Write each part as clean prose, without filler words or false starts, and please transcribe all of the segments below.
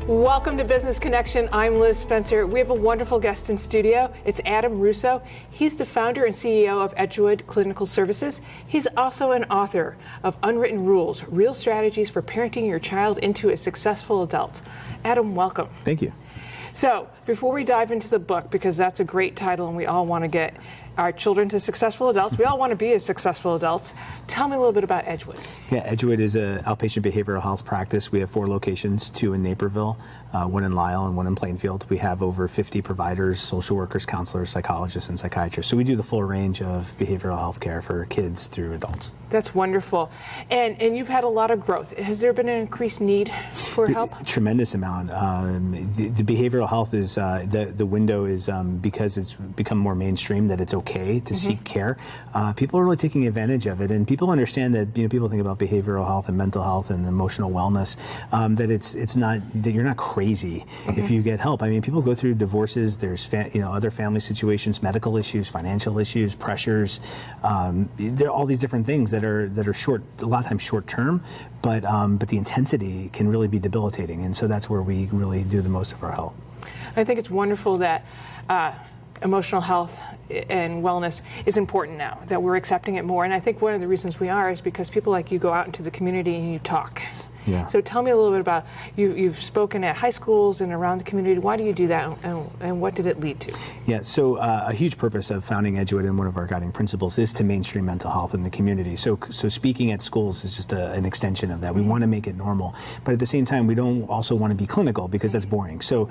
Welcome to Business Connection. I'm Liz Spencer. We have a wonderful guest in studio. It's Adam Russo. He's the founder and CEO of Edgewood Clinical Services. He's also an author of Unwritten Rules, Real Strategies for Parenting Your Child into a Successful Adult. Adam, welcome. Thank you. So, before we dive into the book, because that's a great title and we all want to get our children to successful adults, we all want to be as successful adults, tell me a little bit about Edgewood. Yeah, Edgewood is an outpatient behavioral health practice. We have 4 locations, 2 in Naperville, 1 in Lisle, and 1 in Plainfield. We have over 50 providers, social workers, counselors, psychologists, and psychiatrists. So we do the full range of behavioral health care for kids through adults. That's wonderful. And you've had a lot of growth. Has there been an increased need for help? Tremendous amount. The behavioral health is, the window is, because it's become more mainstream that it's okay to seek care. People are really taking advantage of it, and people understand that, people think about behavioral health and mental health and emotional wellness, that it's not, that you're not crazy if you get help. I mean, people go through divorces, there's other family situations, medical issues, financial issues, pressures. There are all these different things that are short, a lot of times short term, but the intensity can really be debilitating, and so that's where we really do the most of our help. I think it's wonderful that emotional health and wellness is important now, that we're accepting it more. And I think one of the reasons we are is because people like you go out into the community and you talk. Yeah. So tell me a little bit about, you've spoken at high schools and around the community. Why do you do that, and what did it lead to? Yeah, so a huge purpose of founding Edgewood and one of our guiding principles is to mainstream mental health in the community. So speaking at schools is just an extension of that. We want to make it normal, but at the same time, we don't also want to be clinical because that's boring. So,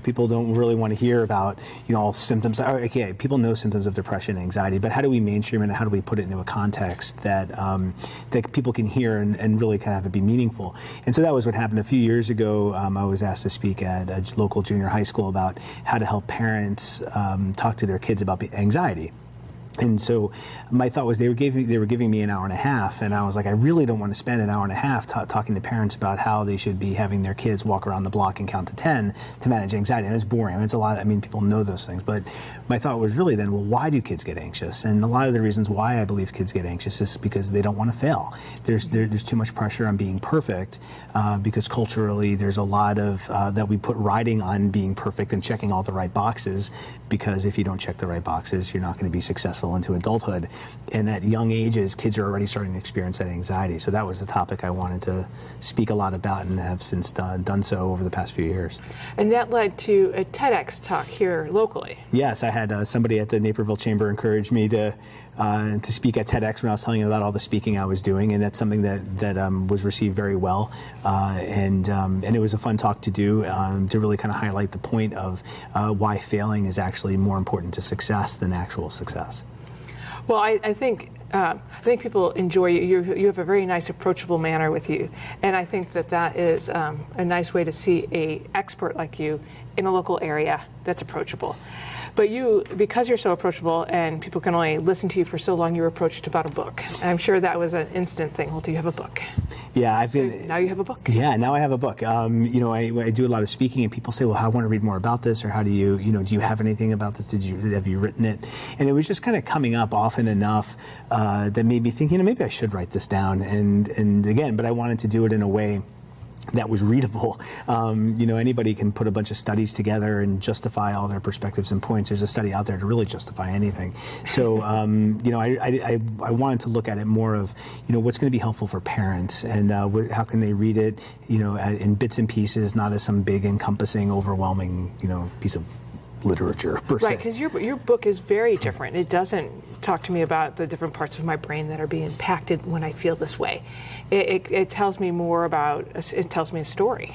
people don't really want to hear about, all symptoms. Okay, people know symptoms of depression and anxiety, but how do we mainstream it and how do we put it into a context that that people can hear and really kind of have it be meaningful? And so that was what happened a few years ago. I was asked to speak at a local junior high school about how to help parents talk to their kids about anxiety. And so my thought was they were giving me an hour and a half, and I was like, I really don't want to spend an hour and a half talking to parents about how they should be having their kids walk around the block and count to 10 to manage anxiety. And it's boring. I mean, it's a lot. I mean, people know those things. But my thought was really then, well, why do kids get anxious? And a lot of the reasons why I believe kids get anxious is because they don't want to fail. There's too much pressure on being perfect because culturally there's a lot of that we put riding on being perfect and checking all the right boxes, because if you don't check the right boxes, you're not going to be successful into adulthood. And at young ages, kids are already starting to experience that anxiety. So that was the topic I wanted to speak a lot about and have since done so over the past few years. And that led to a TEDx talk here locally. Yes, I had somebody at the Naperville Chamber encourage me to speak at TEDx when I was telling them about all the speaking I was doing, and that's something that was received very well. And it was a fun talk to do, to really kind of highlight the point of why failing is actually more important to success than actual success. Well, I think people enjoy you. You have a very nice, approachable manner with you, and I think that is a nice way to see an expert like you in a local area that's approachable. But you, because you're so approachable and people can only listen to you for so long, you were approached about a book. I'm sure that was an instant thing. Well, do you have a book? Yeah, now you have a book. Yeah, now I have a book. I do a lot of speaking, and people say, well, I want to read more about this, or how do you, do you have anything about this? Have you written it? And it was just kind of coming up often enough that made me think, maybe I should write this down. And again, but I wanted to do it in a way that was readable. Anybody can put a bunch of studies together and justify all their perspectives and points. There's a study out there to really justify anything. So, I wanted to look at it more of, what's going to be helpful for parents, and how can they read it, in bits and pieces, not as some big, encompassing, overwhelming, piece of literature per se. Right, because your book is very different. It doesn't talk to me about the different parts of my brain that are being impacted when I feel this way. It tells me more about, it tells me a story.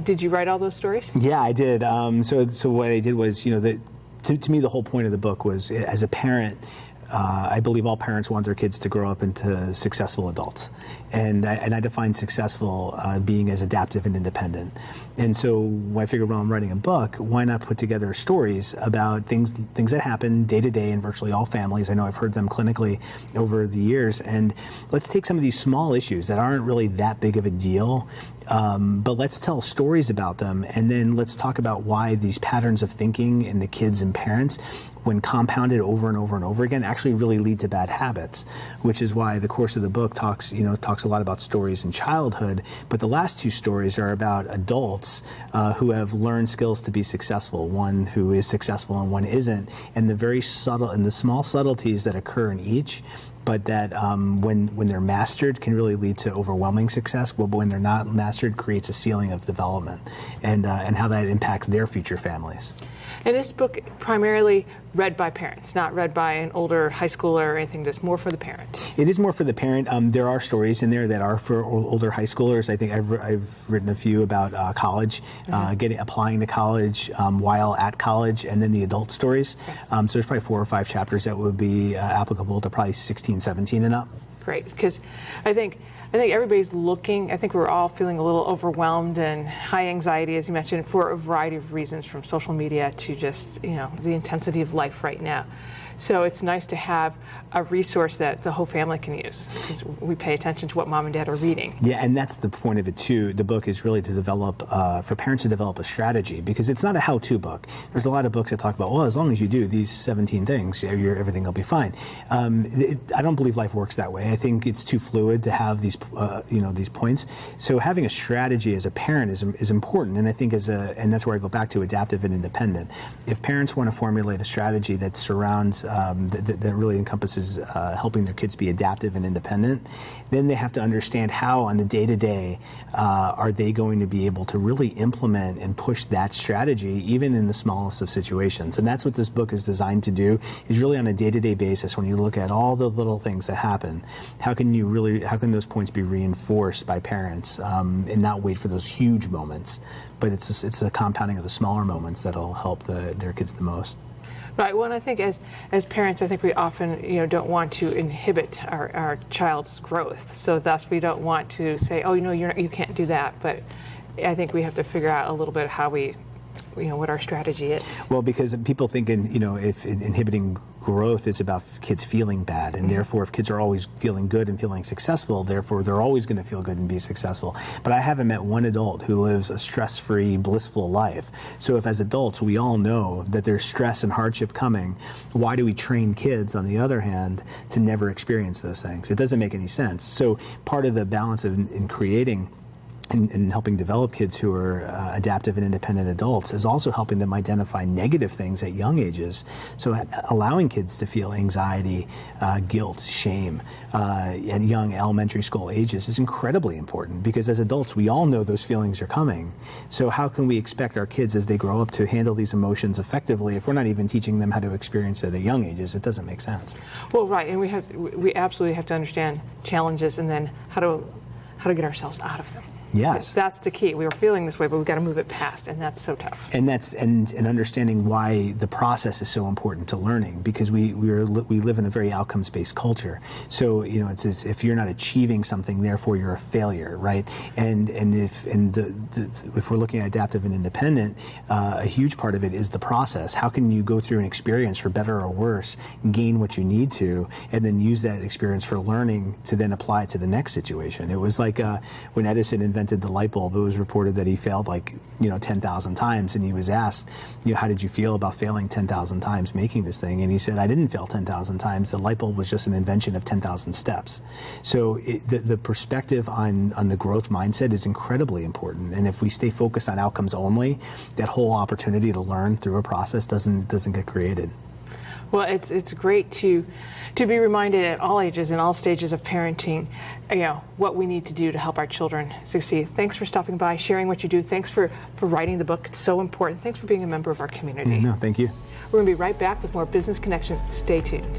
Did you write all those stories? Yeah, I did. So what I did was, to me, the whole point of the book was, as a parent, I believe all parents want their kids to grow up into successful adults. And I define successful being as adaptive and independent. And so I figured, well, I'm writing a book, why not put together stories about things that happen day to day in virtually all families. I know I've heard them clinically over the years. And let's take some of these small issues that aren't really that big of a deal, but let's tell stories about them, and then let's talk about why these patterns of thinking in the kids and parents, when compounded over and over and over again, actually really lead to bad habits, which is why the course of the book talks a lot about stories in childhood, but the last two stories are about adults who have learned skills to be successful, one who is successful and one isn't, and the very subtle and the small subtleties that occur in each, but that when they're mastered can really lead to overwhelming success, but when they're not mastered creates a ceiling of development, and how that impacts their future families. And this book primarily read by parents, not read by an older high schooler or anything. That's more for the parent. It is more for the parent. There are stories in there that are for older high schoolers. I think I've written a few about college, applying to college while at college, and then the adult stories. So there's probably 4 or 5 chapters that would be applicable to probably 16, 17 and up. Great, because I think everybody's looking. I think we're all feeling a little overwhelmed and high anxiety, as you mentioned, for a variety of reasons, from social media to just the intensity of life right now. So it's nice to have a resource that the whole family can use, because we pay attention to what mom and dad are reading. Yeah, and that's the point of it too. The book is really to develop, for parents to develop a strategy, because it's not a how-to book. There's a lot of books that talk about, well, as long as you do these 17 things, everything will be fine. I don't believe life works that way. I think it's too fluid to have these, these points. So having a strategy as a parent is important, and I think and that's where I go back to adaptive and independent. If parents want to formulate a strategy that surrounds, that really encompasses helping their kids be adaptive and independent, then they have to understand how on the day-to-day are they going to be able to really implement and push that strategy even in the smallest of situations. And that's what this book is designed to do, is really on a day-to-day basis, when you look at all the little things that happen, how can those points be reinforced by parents and not wait for those huge moments, but it's the compounding of the smaller moments that'll help their kids the most. Right. Well, and I think as parents, I think we often don't want to inhibit our child's growth. So thus, we don't want to say, oh, you can't do that. But I think we have to figure out a little bit how we, what our strategy is. Well, because people think if inhibiting growth is about kids feeling bad, and therefore if kids are always feeling good and feeling successful, therefore they're always going to feel good and be successful. But I haven't met one adult who lives a stress-free, blissful life. So if as adults we all know that there's stress and hardship coming, why do we train kids, on the other hand, to never experience those things? It doesn't make any sense. So part of the balance in creating and helping develop kids who are adaptive and independent adults is also helping them identify negative things at young ages. So allowing kids to feel anxiety, guilt, shame at young elementary school ages is incredibly important, because as adults we all know those feelings are coming. So how can we expect our kids as they grow up to handle these emotions effectively if we're not even teaching them how to experience it at young ages? It doesn't make sense. Well, right, and we absolutely have to understand challenges and then how to get ourselves out of them. Yes. That's the key. We were feeling this way, but we've got to move it past, and that's so tough. And and understanding why the process is so important to learning, because we live in a very outcomes-based culture. So it's as if you're not achieving something, therefore you're a failure, right? And if we're looking at adaptive and independent, a huge part of it is the process. How can you go through an experience, for better or worse, gain what you need to, and then use that experience for learning to then apply it to the next situation? It was like when Edison invented the light bulb, it was reported that he failed 10,000 times, and he was asked, how did you feel about failing 10,000 times making this thing? And he said, I didn't fail 10,000 times. The light bulb was just an invention of 10,000 steps. So the perspective on the growth mindset is incredibly important. And if we stay focused on outcomes only, that whole opportunity to learn through a process doesn't get created. Well, it's great to be reminded at all ages and all stages of parenting, what we need to do to help our children succeed. Thanks for stopping by, sharing what you do. Thanks for writing the book. It's so important. Thanks for being a member of our community. No, thank you. We're going to be right back with more Business Connection. Stay tuned.